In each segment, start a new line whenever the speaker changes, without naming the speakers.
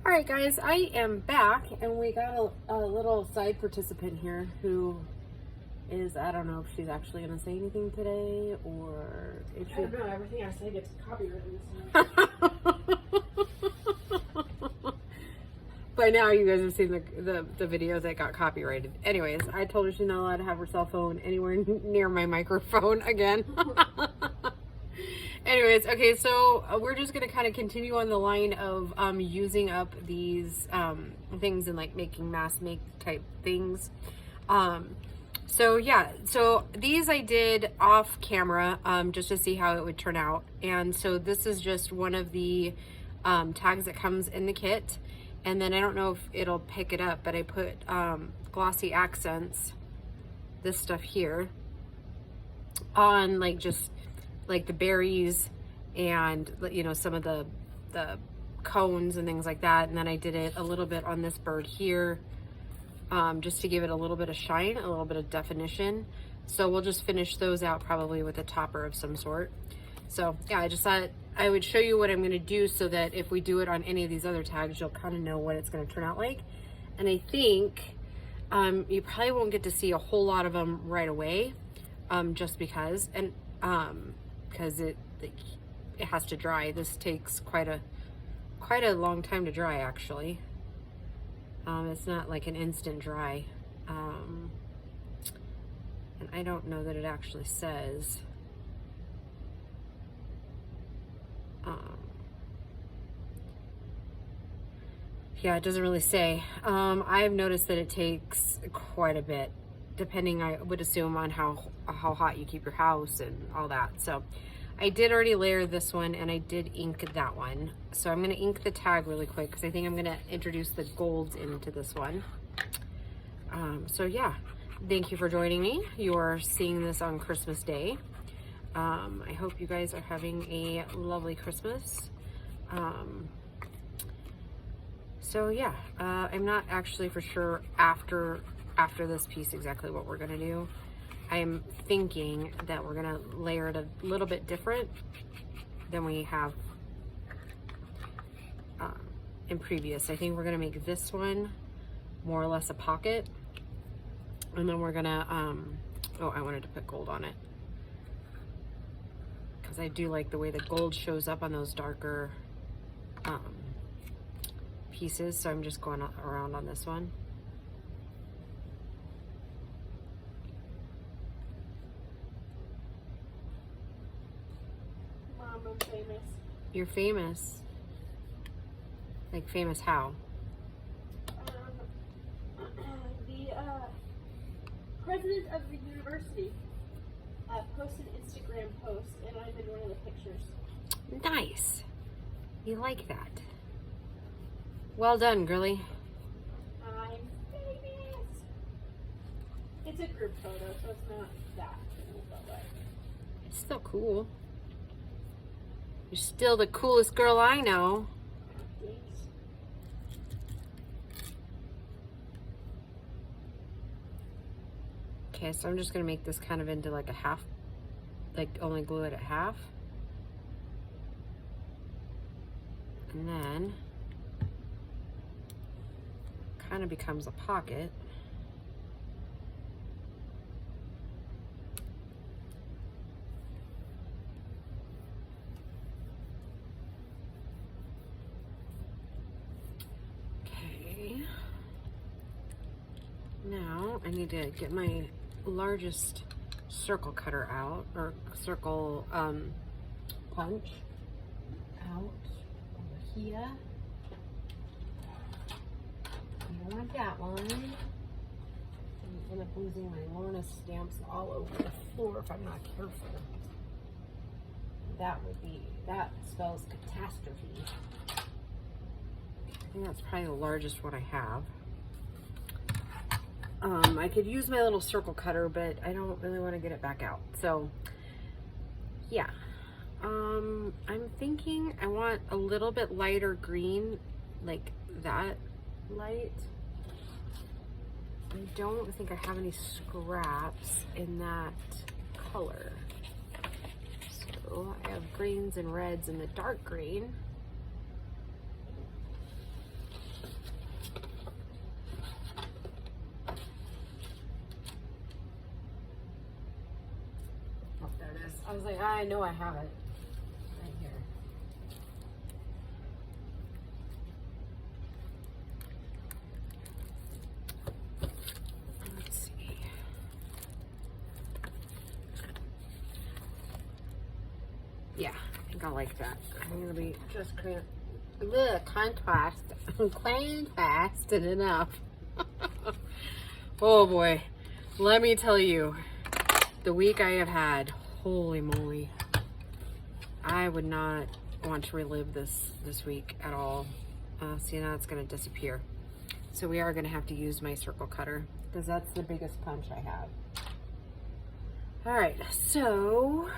All right, guys, I am back, and we got a little side participant here who is, I don't know if she's actually going to say anything today, or if she...
I don't know, everything I say gets copywritten.
By now, you guys have seen the video that got copyrighted. Anyways, I told her she's not allowed to have her cell phone anywhere near my microphone again. Anyways, okay, so we're just going to kind of continue on the line of using up these things and like making mass make type things. So yeah, so these I did off camera just to see how it would turn out. And so this is just one of the tags that comes in the kit. And then I don't know if it'll pick it up, but I put glossy accents, this stuff here, on like just like the berries and, you know, some of the cones and things like that. And then I did it a little bit on this bird here, just to give it a little bit of shine, a little bit of definition. So we'll just finish those out probably with a topper of some sort. So yeah, I just thought I would show you what I'm going to do so that if we do it on any of these other tags, you'll kind of know what it's going to turn out like. And I think you probably won't get to see a whole lot of them right away, just because, and because it has to dry. This takes quite a long time to dry, actually. It's not like an instant dry. And I don't know that it actually says. Yeah, it doesn't really say. I've noticed that it takes quite a bit, depending, I would assume, on how hot you keep your house and all that. So I did already layer this one, and I did ink that one. So I'm going to ink the tag really quick because I think I'm going to introduce the golds into this one. So yeah, thank you for joining me. You're seeing this on Christmas Day. I hope you guys are having a lovely Christmas. So yeah, I'm not actually for sure after this piece exactly what we're gonna do. I'm thinking that we're gonna layer it a little bit different than we have in previous. I think we're gonna make this one more or less a pocket, and then we're gonna oh, I wanted to put gold on it because I do like the way the gold shows up on those darker pieces. So I'm just going around on this one.
Mom, I'm famous.
You're famous. Like famous how?
The president of the university posted an Instagram post, and I'm in one of the pictures.
Nice. You like that. Well done, girly.
I'm famous. It's a group photo, so it's not that cool, but like,
It's still cool. You're still the coolest girl I know.
thanks.
Okay, so I'm just gonna make this kind of into like a half, like only glue it at half. And then kind of becomes a pocket. Okay. Now I need to get my largest circle cutter out, or circle punch out over here. You don't want that one. I'm end up losing my Lorna stamps all over the floor if I'm not careful. That spells catastrophe. I think that's probably the largest one I have. I could use my little circle cutter, but I don't really want to get it back out. So yeah, I'm thinking I want a little bit lighter green, like that light. I don't think I have any scraps in that color. So I have greens and reds and the dark green. was like, I know I have it right here. Let's see. Yeah, I think I like that. I'm gonna be just contrasted enough. Oh boy, let me tell you, the week I have had, holy moly. I would not want to relive this week at all. See, now it's gonna disappear. So we are gonna have to use my circle cutter because that's the biggest punch I have. All right, so,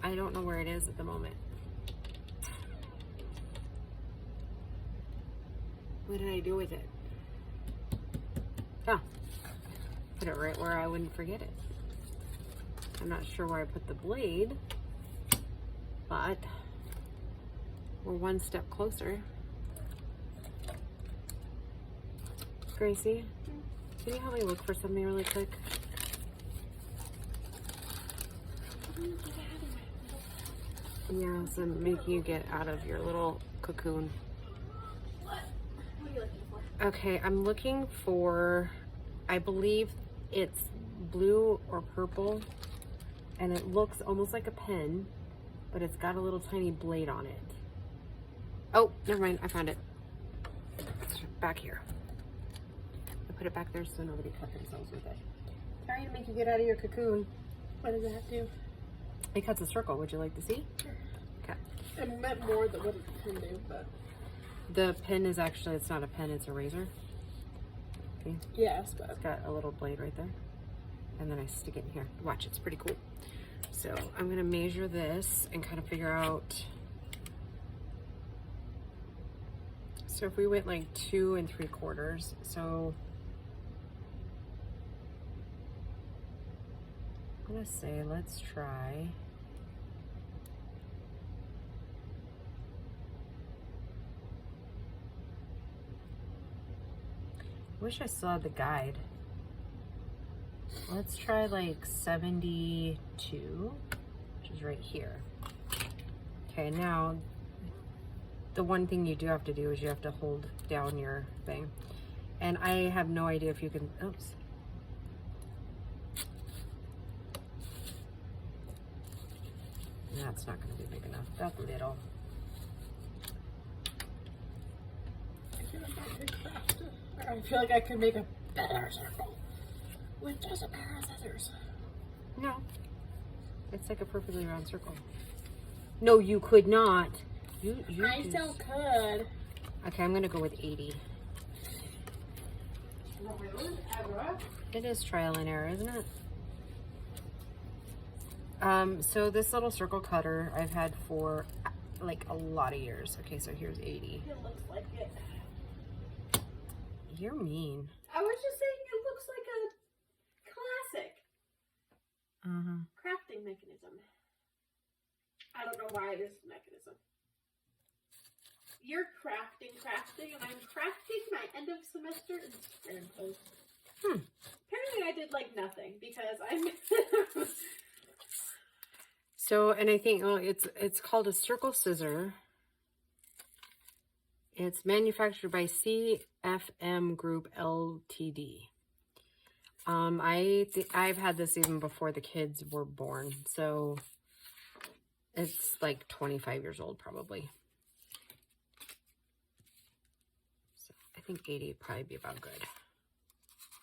I don't know where it is at the moment. What did I do with it? Oh, put it right where I wouldn't forget it. I'm not sure where I put the blade, but we're one step closer. Gracie, can you help me look for something really quick? Yeah, so I'm making you get out of your little cocoon.
What are you looking for?
Okay, I'm looking for, I believe it's blue or purple, and it looks almost like a pen, but it's got a little tiny blade on it. Oh, never mind, I found it. It's back here. I put it back there so nobody cut themselves with it. Trying to make you get out of your cocoon.
What does that do?
It cuts a circle. Would you like to see?
Sure.
Okay.
I meant more than what it can do, but.
The pen is actually, it's not a pen, it's a razor. See?
Yes, but.
It's got a little blade right there. And then I stick it in here. Watch, it's pretty cool. So I'm gonna measure this and kind of figure out. So if we went like 2 3/4, so I'm gonna say, let's try. Wish I still had the guide. Let's try like 72, which is right here. Okay, now the one thing you do have to do is you have to hold down your thing. And I have no idea if you can, oops. That's not gonna be big enough, that's little.
I feel like I could make a better circle with just a pair of scissors.
No, it's like a perfectly round circle. No, you could not.
I still could.
Okay, I'm gonna go with 80. It is trial and error, isn't it? So this little circle cutter I've had for like a lot of years. Okay, so here's 80.
It looks like it.
You're mean.
I was just saying it looks like a classic crafting mechanism. I don't know why it is a mechanism. You're crafting, and I'm crafting my end of semester Instagram post. Apparently I did like nothing because I'm
So, and I think, well, it's called a circle scissor. It's manufactured by CFM Group Ltd. I've had this even before the kids were born, so it's like 25 years old probably. So I think 80 would probably be about good.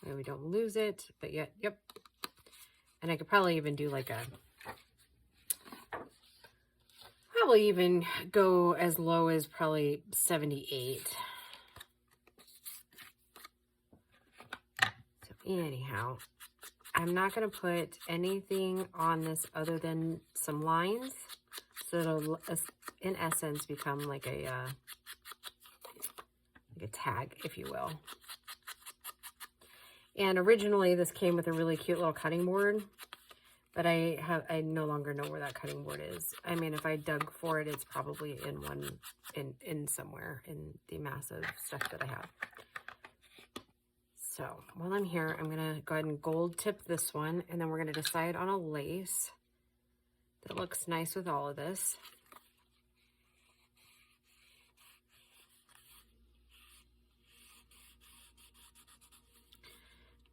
Maybe we don't lose it, but yet, yep. And I could probably even do like probably even go as low as probably 78. So anyhow, I'm not going to put anything on this other than some lines. So it'll, in essence, become like a tag, if you will. And originally this came with a really cute little cutting board. But I no longer know where that cutting board is. I mean, if I dug for it, it's probably in somewhere in the massive stuff that I have. So while I'm here, I'm gonna go ahead and gold tip this one, and then we're gonna decide on a lace that looks nice with all of this.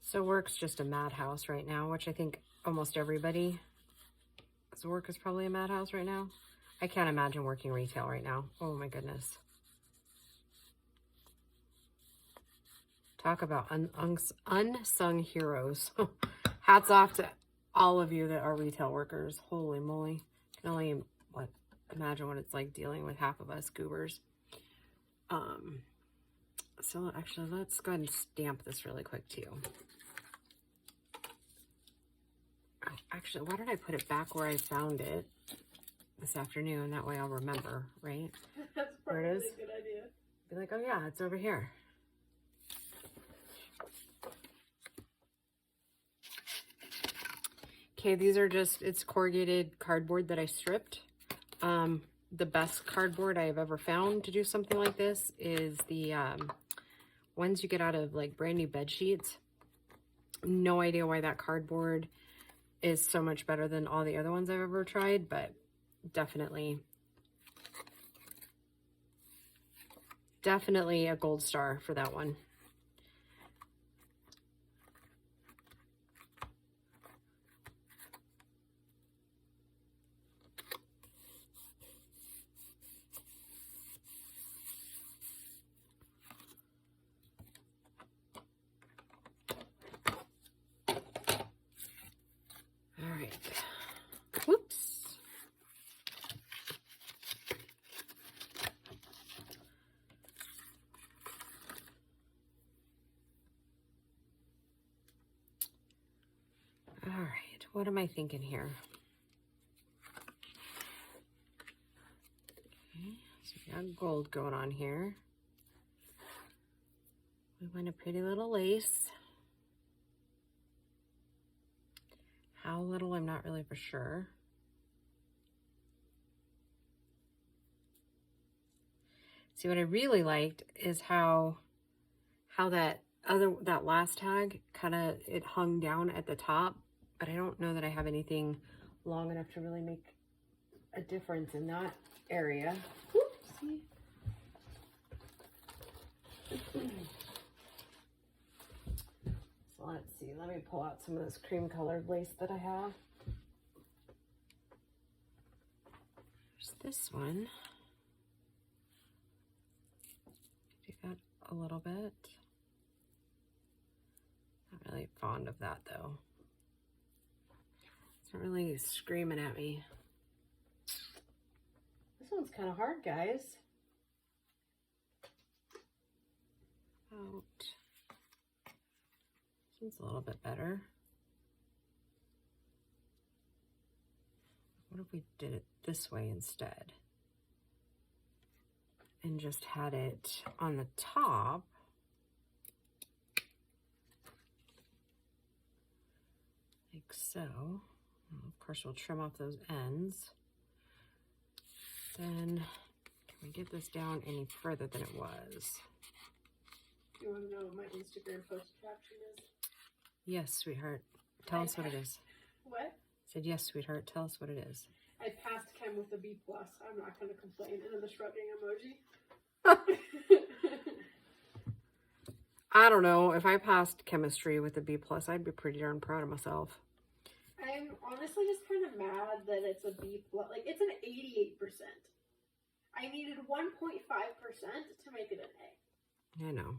So work's just a madhouse right now, which I think almost everybody's work is probably a madhouse right now. I can't imagine working retail right now. Oh my goodness. Talk about unsung heroes. Hats off to all of you that are retail workers. Holy moly. I can only imagine what it's like dealing with half of us goobers. So actually, let's go ahead and stamp this really quick too. Oh, actually, why did I put it back where I found it this afternoon? That way I'll remember, right?
That's probably a good idea.
Be like, oh yeah, it's over here. Okay, these are just, it's corrugated cardboard that I stripped. The best cardboard I have ever found to do something like this is the ones you get out of like brand new bed sheets. No idea why that cardboard is so much better than all the other ones I've ever tried, but definitely a gold star for that one. All right. Whoops. All right. What am I thinking here? Okay. So we got gold going on here. We want a pretty little lace. How little, I'm not really for sure. See, what I really liked is how that last tag kind of, it hung down at the top, but I don't know that I have anything long enough to really make a difference in that area. Oopsie. So let's see, let me pull out some of this cream colored lace that I have. There's this one. Do that a little bit. Not really fond of that though. It's not really screaming at me. This one's kind of hard, guys. About, this one's a little bit better. What if we did it this way instead? And just had it on the top. Like so. Of course, we'll trim off those ends. Then, can we get this down any further than it was?
You want to know what my Instagram post caption is?
Yes, sweetheart. Tell us what it is.
What?
I said, yes, sweetheart. Tell us what it is.
I passed chem with a B+. I'm not going to complain. And then the shrugging emoji.
I don't know. If I passed chemistry with a B+, I'd be pretty darn proud of myself.
I'm honestly just kind of mad that it's a B+. Like, it's an 88%. I needed 1.5% to make it an A.
I know.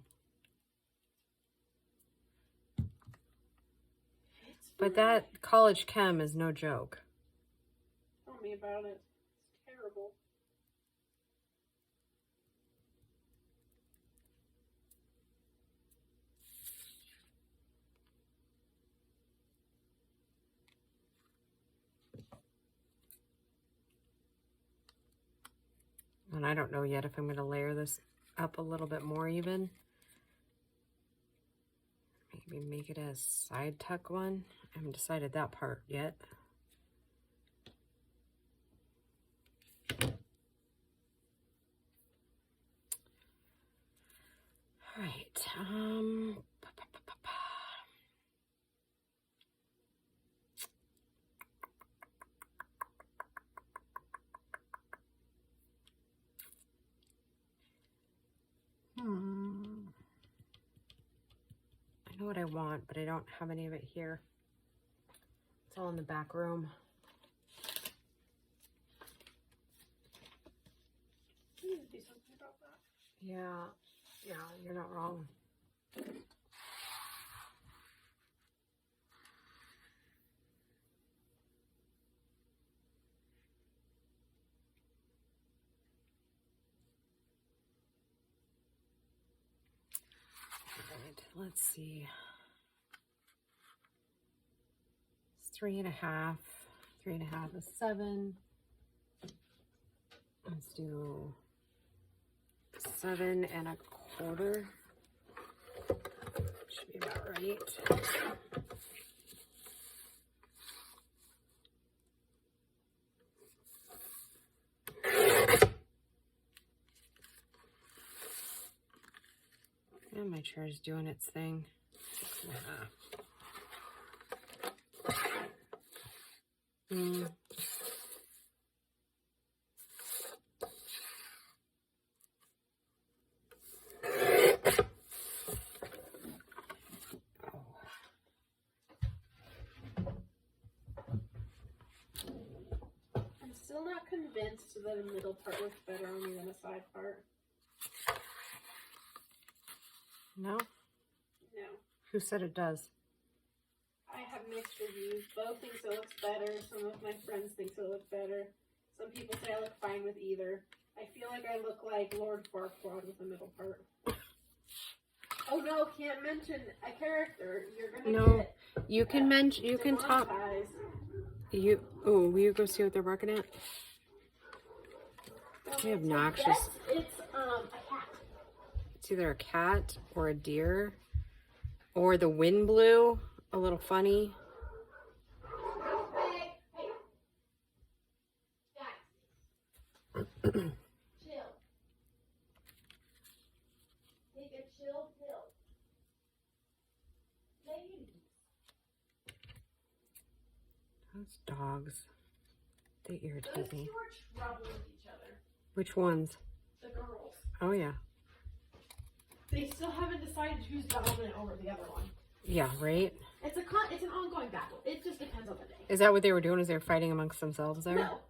But that college chem is no joke.
Tell me about it. It's terrible.
And I don't know yet if I'm going to layer this up a little bit more even. Maybe make it a side tuck one. I haven't decided that part yet. All right. what I want, but I don't have any of it here. It's all in the back room.
I need to do something about that.
Yeah, you're not wrong. Let's see. It's 3.5. 3.5 is 7. Let's do 7.25. Should be about right. And my chair is doing its thing. 6.5.
I'm still not convinced that a middle part looks better on me than a side part.
No?
No.
Who said it does?
I have mixed reviews. Bo thinks it looks better. Some of my friends think it looks better. Some people say I look fine with either. I feel like I look like Lord Farquaad with the middle part. Oh no, can't mention a character. You're gonna get
you can mention, you can talk. Will you go see what they're working at? It's obnoxious.
It's a cat.
It's either a cat or a deer, or the wind blew a little funny.
Chill. Take a chill pill.
Those dogs, they irritate
Those
me.
two are troubling each other.
Which ones?
The girls.
Oh yeah.
They still haven't decided who's dominant over the other one.
Yeah, right?
It's an ongoing battle. It just depends on the day.
Is that what they were doing? Is they were fighting amongst themselves there?
No.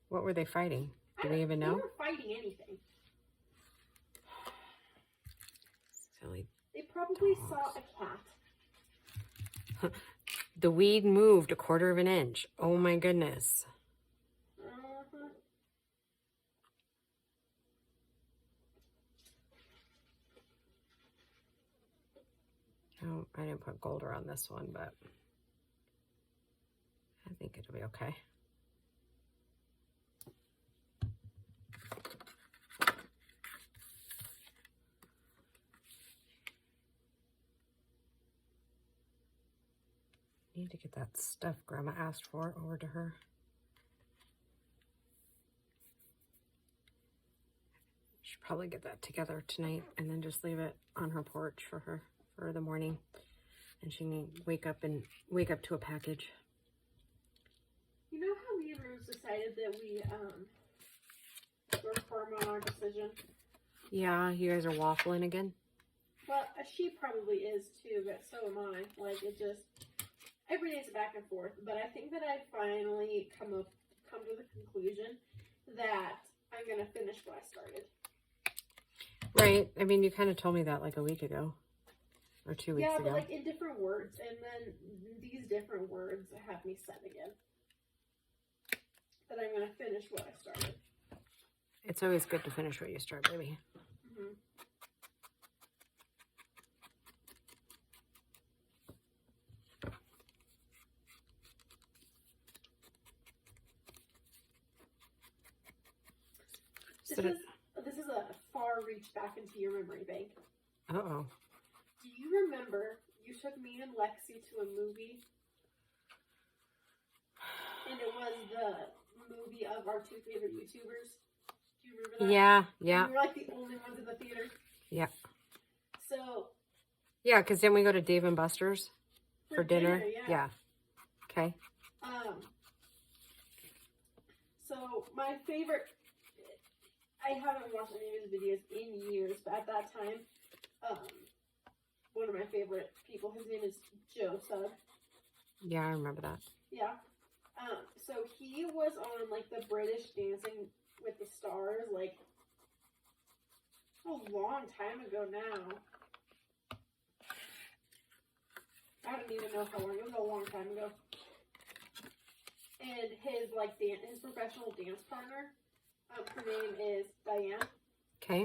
What were they fighting? Do we even know?
They weren't fighting anything.
Silly.
They probably
dogs.
saw a cat.
The weed moved 1/4 of an inch. Oh my goodness.
Uh-huh.
Oh, I didn't put gold around this one, but I think it'll be okay. Need to get that stuff Grandma asked for over to her. Should probably get that together tonight and then just leave it on her porch for her for the morning, and she can wake up to a package.
You know how we decided that we were firm on our decision?
Yeah, you guys are waffling again.
Well, she probably is too, but so am I. Like, it just, every day's back and forth. But I think that I finally come to the conclusion that I'm gonna finish what I started.
Right. I mean, you kind of told me that like a week ago. Or 2 weeks ago.
Yeah, but like in different words. And then these different words have me set again. That I'm going to finish what I started.
It's always good to finish what you start, baby.
Mm-hmm. This is a far reach back into your memory bank.
Uh-oh.
Do you remember you took me and Lexi to a movie? And it was the movie of our 2 favorite YouTubers. Do you remember that?
Yeah, yeah.
And we were like the only ones in the theater.
Yeah.
So.
Yeah, because then we go to Dave and Buster's for dinner. Yeah. Okay.
So my favorite, I haven't watched any of his videos in years, but at that time, one of my favorite people. His name is Joe Sugg.
Yeah, I remember that.
Yeah. So he was on like the British Dancing with the Stars like a long time ago now. I don't even know how long. It was a long time ago. And his like his professional dance partner, her name is Diane.
Okay.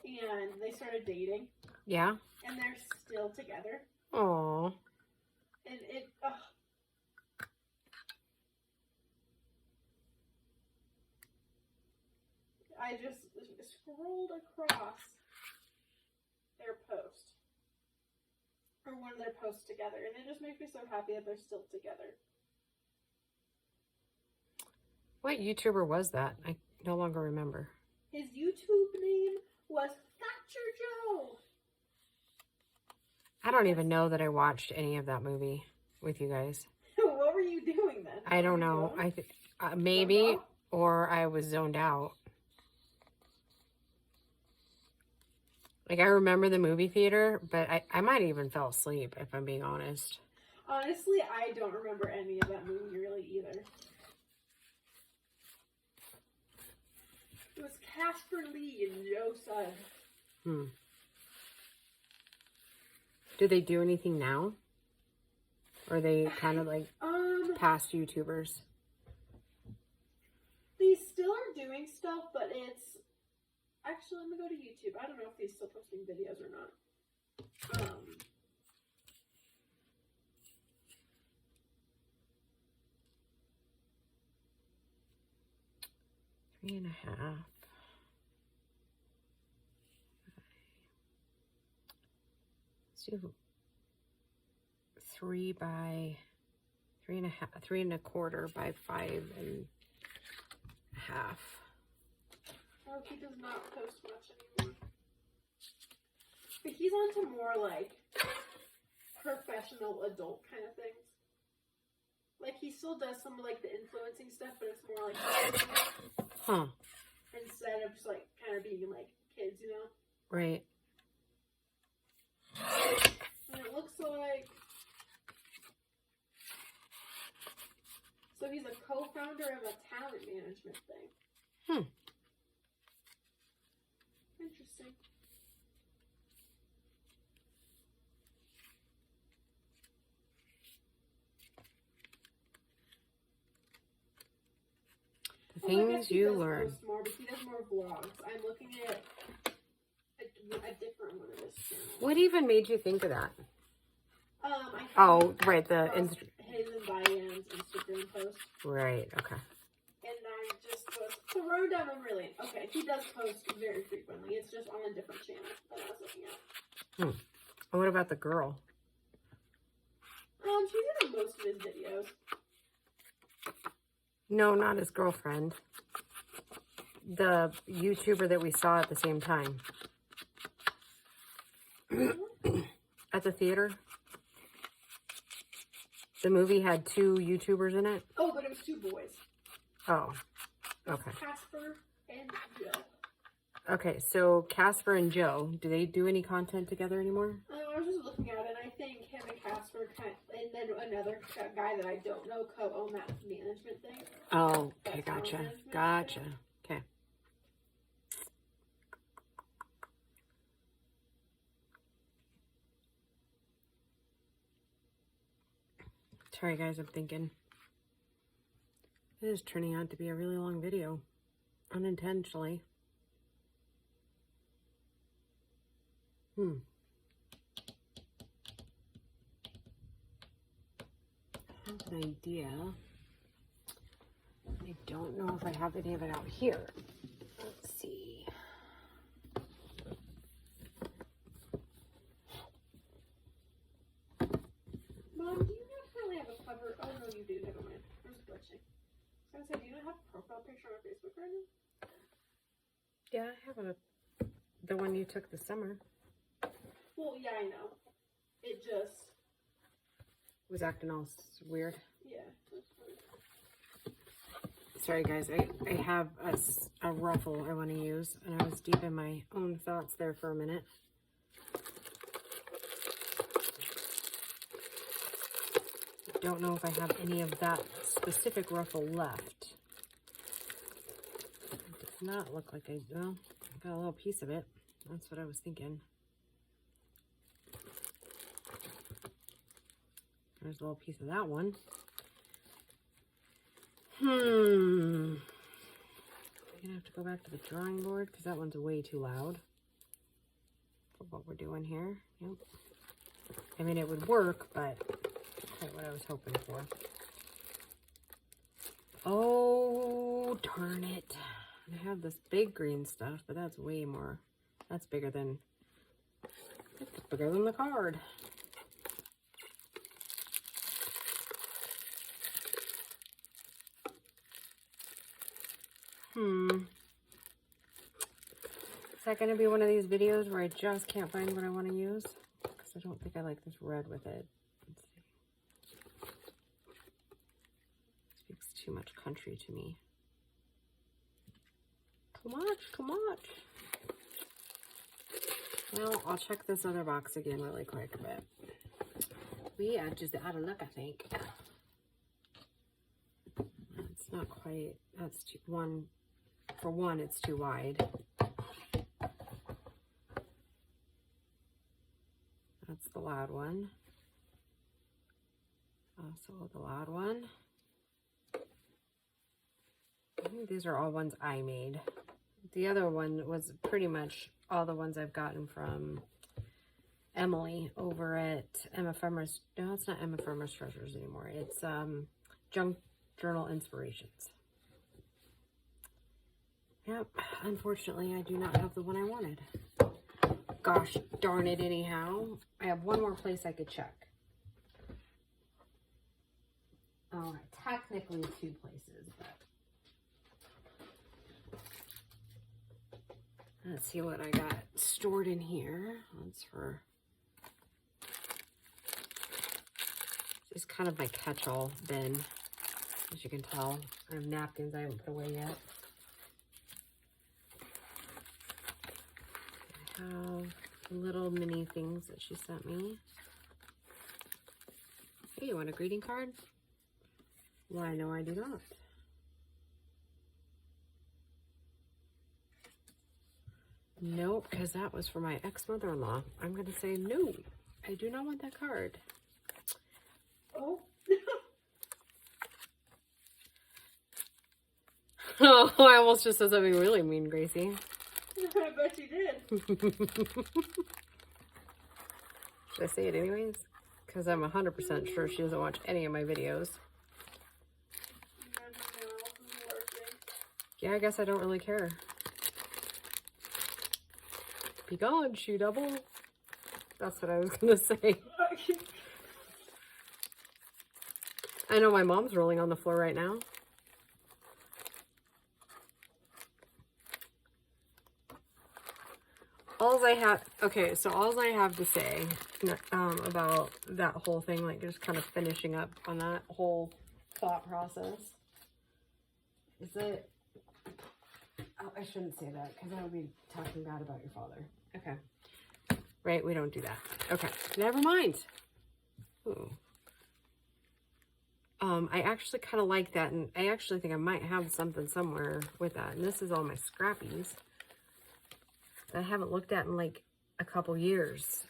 And they started dating.
Yeah.
And they're still together.
Oh.
And it. I just scrolled across their post. Or one of their posts together. And it just makes me so happy that they're still together.
What YouTuber was that? I no longer remember.
His YouTube name was Thatcher Joe.
I don't even know that I watched any of that movie with you guys.
What were you doing then?
I don't know. I think maybe, or I was zoned out. Like, I remember the movie theater, but I might even fell asleep, if I'm being honest.
Honestly, I don't remember any of that movie really either. It was Casper Lee and Joe Sugg.
Do they do anything now? Or are they kind of like past YouTubers?
They still are doing stuff, but it's... Actually, let me go to YouTube. I don't know if they're still posting videos or not.
3.5. Let's do 3 by 3.5, 3.25 by 5.5.
Oh, he does not post much anymore. But he's onto more like professional adult kind of things. Like he still does some of like the influencing stuff, but it's more like instead of just like kind of being like kids, you know?
Right.
And it looks like so he's a co-founder of a talent management thing. Interesting.
The things you learn.
Post more, but he does more vlogs. I'm looking at a different one of his channels.
What even made you think of that? Right, his and
Diane's Instagram post.
Right, okay.
And I just was so wrote down them really. Okay, he does post very frequently. It's just on a different channel that I was looking at.
And what about the girl?
She's in most of his videos.
No, not his girlfriend. The YouTuber that we saw at the same time. At the theater. The movie had 2 YouTubers in it.
Oh, but it was 2 boys.
Oh, okay.
Casper and Joe.
Okay, so Casper and Joe, do they do any content together anymore?
I was just looking at it, and I think him and Casper, and then another guy that I don't know, co-own that management thing.
Oh, okay, gotcha. Gotcha. Okay. Sorry, guys, I'm thinking. This is turning out to be a really long video. Unintentionally. I have an idea. I don't know if I have any of it out here. Let's see.
Mom, do you not currently have a cover? Oh, no, you do. Never mind. I was glitching. I was going to say, do you not have a profile picture on Facebook right now?
Yeah, I have the one you took this summer.
Well, yeah, I know. It just
Was acting all weird.
yeah. That's fine.
Sorry, guys. I have a ruffle I want to use, and I was deep in my own thoughts there for a minute. don't know if I have any of that specific ruffle left. It does not look like I got a little piece of it. That's what I was thinking. There's a little piece of that one. I'm gonna have to go back to the drawing board because that one's way too loud for what we're doing here. Yep. I mean, it would work, but quite what I was hoping for. Oh, darn it. I have this big green stuff, but that's way more. That's bigger than the card. Is that going to be one of these videos where I just can't find what I want to use? Because I don't think I like this red with it. Let's see. Speaks too much country to me. Too much. Well, I'll check this other box again really quick, but we are just out of luck, I think. It's not quite, that's too, for one, it's too wide. That's the loud one. Also the loud one. I think these are all ones I made. The other one was pretty much all the ones I've gotten from Emily over at Emma Farmer's. No, it's not Emma Farmer's Treasures anymore. It's Junk Journal Inspirations. Yep, unfortunately, I do not have the one I wanted. Gosh darn it, anyhow. I have one more place I could check. Oh, technically two places, but let's see what I got stored in here. That's for, it's kind of my catch-all bin, as you can tell. I have napkins I haven't put away yet. I have little mini things that she sent me. Hey, you want a greeting card? Why, no, I do not. Nope, because that was for my ex-mother-in-law. I'm going to say no. I do not want that card.
Oh.
Oh, I almost just said something really mean, Gracie.
I bet you did.
Should I say it anyways? Because I'm 100% sure she doesn't watch any of my videos. Yeah, I guess I don't really care. Be gone, shoe double. That's what I was going to say. I know my mom's rolling on the floor right now. All I have to say about that whole thing, like just kind of finishing up on that whole thought process, is that, oh, I shouldn't say that because I would be talking bad about your father. Okay. Right, we don't do that. Okay, never mind. Ooh. I actually kind of like that, and I actually think I might have something somewhere with that. And this is all my scrappies that I haven't looked at in like a couple years.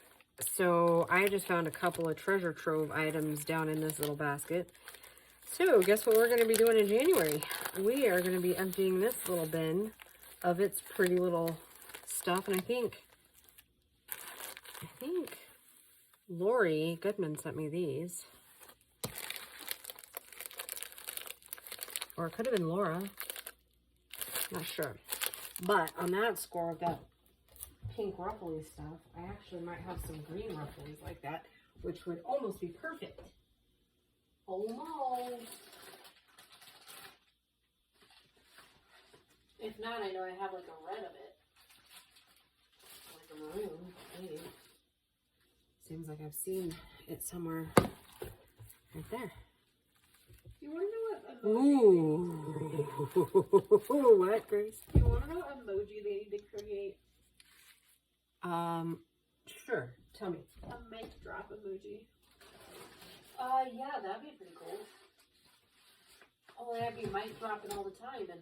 So I just found a couple of treasure trove items down in this little basket. So guess what we're going to be doing in January? We are going to be emptying this little bin of its pretty little stuff. And I think Lori Goodman sent me these. Or it could have been Laura. Not sure. But on that score of that pink ruffly stuff, I actually might have some green ruffles like that, which would almost be perfect. Almost. If not, I know I have like a red of it. Like a maroon, maybe. Seems like I've seen it somewhere right there.
You want to know what emoji?
Ooh. What, Grace?
You want to know what emoji they need to create?
Sure. Tell me.
A mic drop emoji.
Yeah, that'd be pretty cool. Only I'd be mic dropping all the time, and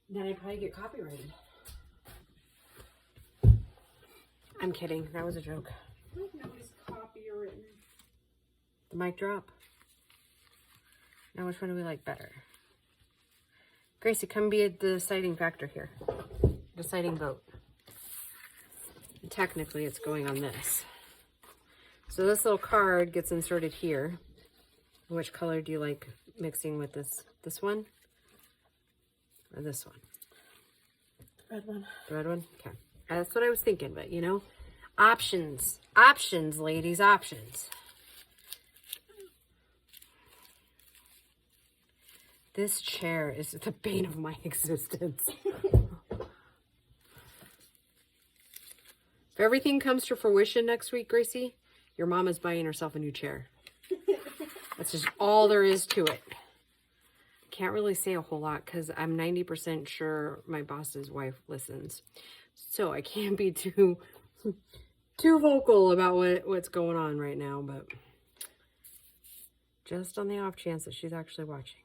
then I'd probably get copyrighted. I'm kidding. That was a joke.
Nobody's copywritten.
The mic drop. Now, which one do we like better? Gracie, come be a deciding factor here. Deciding vote. And technically, it's going on this. So this little card gets inserted here. Which color do you like mixing with this? This one? Or this one?
The red one.
The red one? Okay. That's what I was thinking, but you know, options. Options, ladies, options. This chair is the bane of my existence. If everything comes to fruition next week, Gracie, your mom is buying herself a new chair. That's just all there is to it. Can't really say a whole lot because I'm 90% sure my boss's wife listens. So I can't be too vocal about what's going on right now, but just on the off chance that she's actually watching.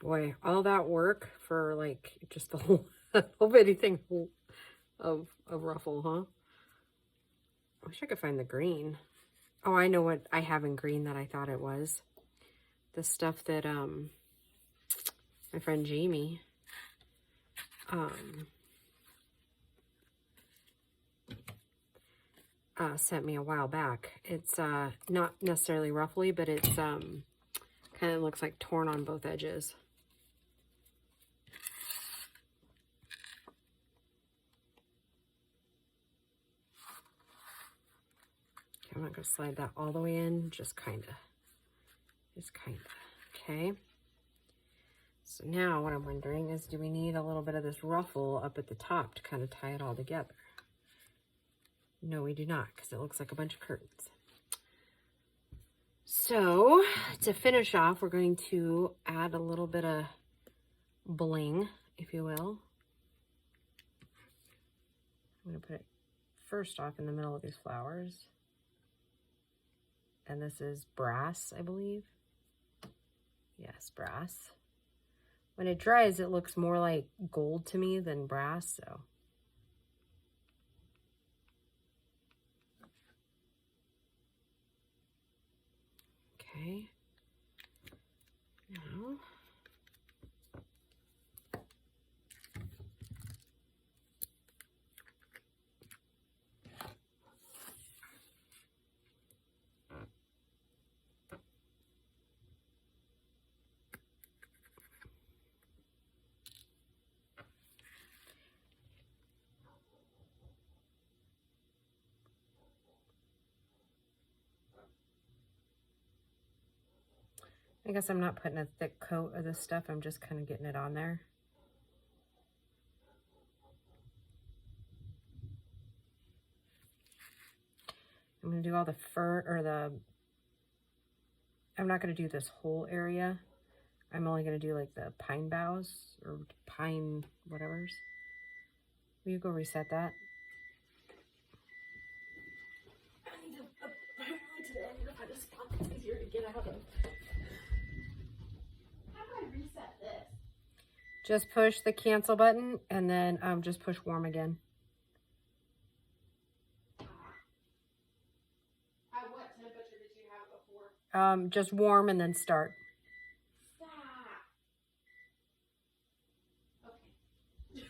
Boy, all that work for like just the whole bitty thing of ruffle, huh? I wish I could find the green. Oh, I know what I have in green that I thought it was. The stuff that my friend Jamie sent me a while back. It's not necessarily ruffly, but it's kind of looks like torn on both edges. I'm not going to slide that all the way in, just kind of. Okay. So now what I'm wondering is, do we need a little bit of this ruffle up at the top to kind of tie it all together? No, we do not, because it looks like a bunch of curtains. So to finish off, we're going to add a little bit of bling, if you will. I'm going to put it first off in the middle of these flowers. And this is brass, I believe. Yes, brass. When it dries, it looks more like gold to me than brass, so. Okay. Now. I guess I'm not putting a thick coat of this stuff. I'm just kind of getting it on there. I'm going to do all the fur, or I'm not going to do this whole area. I'm only going to do like the pine boughs, or pine whatevers. Will you go reset that?
I need to, apparently today, I'm going to find a spot that's easier to get out of. Reset this.
Just push the cancel button and then just push warm again.
At what temperature did you have it before?
Just warm and then start.
Stop. Okay.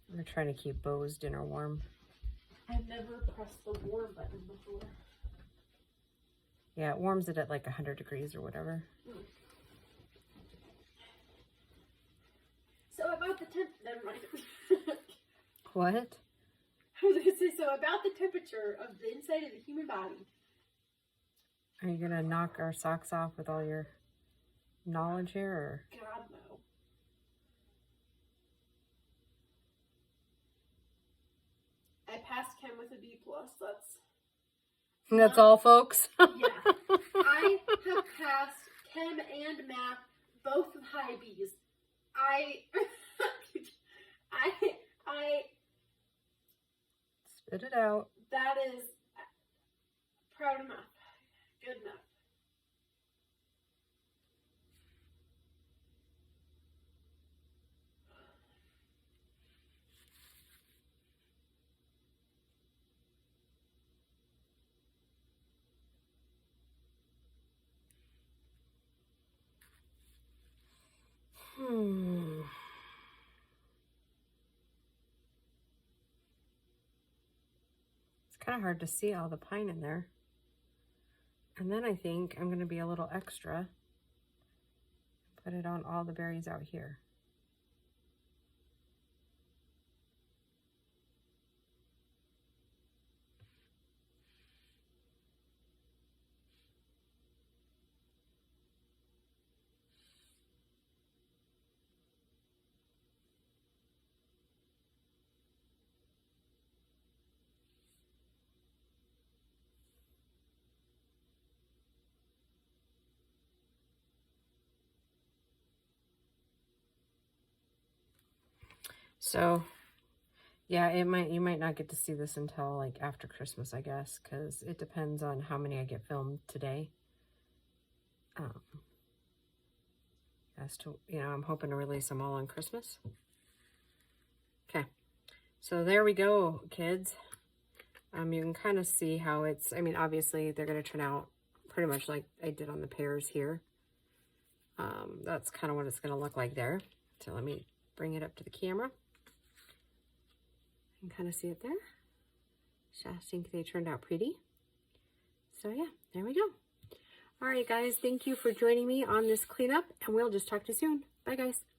We're trying to keep Bo's dinner warm.
I've never pressed the warm button before.
Yeah, it warms it at like 100 degrees or whatever.
So about the never mind.
What?
I was gonna say, so about the temperature of the inside of the human body.
Are you gonna knock our socks off with all your knowledge here, or?
God, no. I passed chem with a B+.
That's all, folks?
Yeah. I have passed chem and math, both with high B's. I
spit it out.
That is proud enough. Good enough.
It's kind of hard to see all the pine in there. And then I think I'm going to be a little extra. Put it on all the berries out here. So, yeah, you might not get to see this until like after Christmas, I guess, because it depends on how many I get filmed today. As to, I'm hoping to release them all on Christmas. Okay, so there we go, kids. You can kind of see how it's, obviously they're going to turn out pretty much like I did on the pears here. That's kind of what it's going to look like there. So let me bring it up to the camera. You can kind of see it there. So I think they turned out pretty. So yeah, there we go. All right, guys, thank you for joining me on this cleanup, and we'll just talk to you soon. Bye, guys.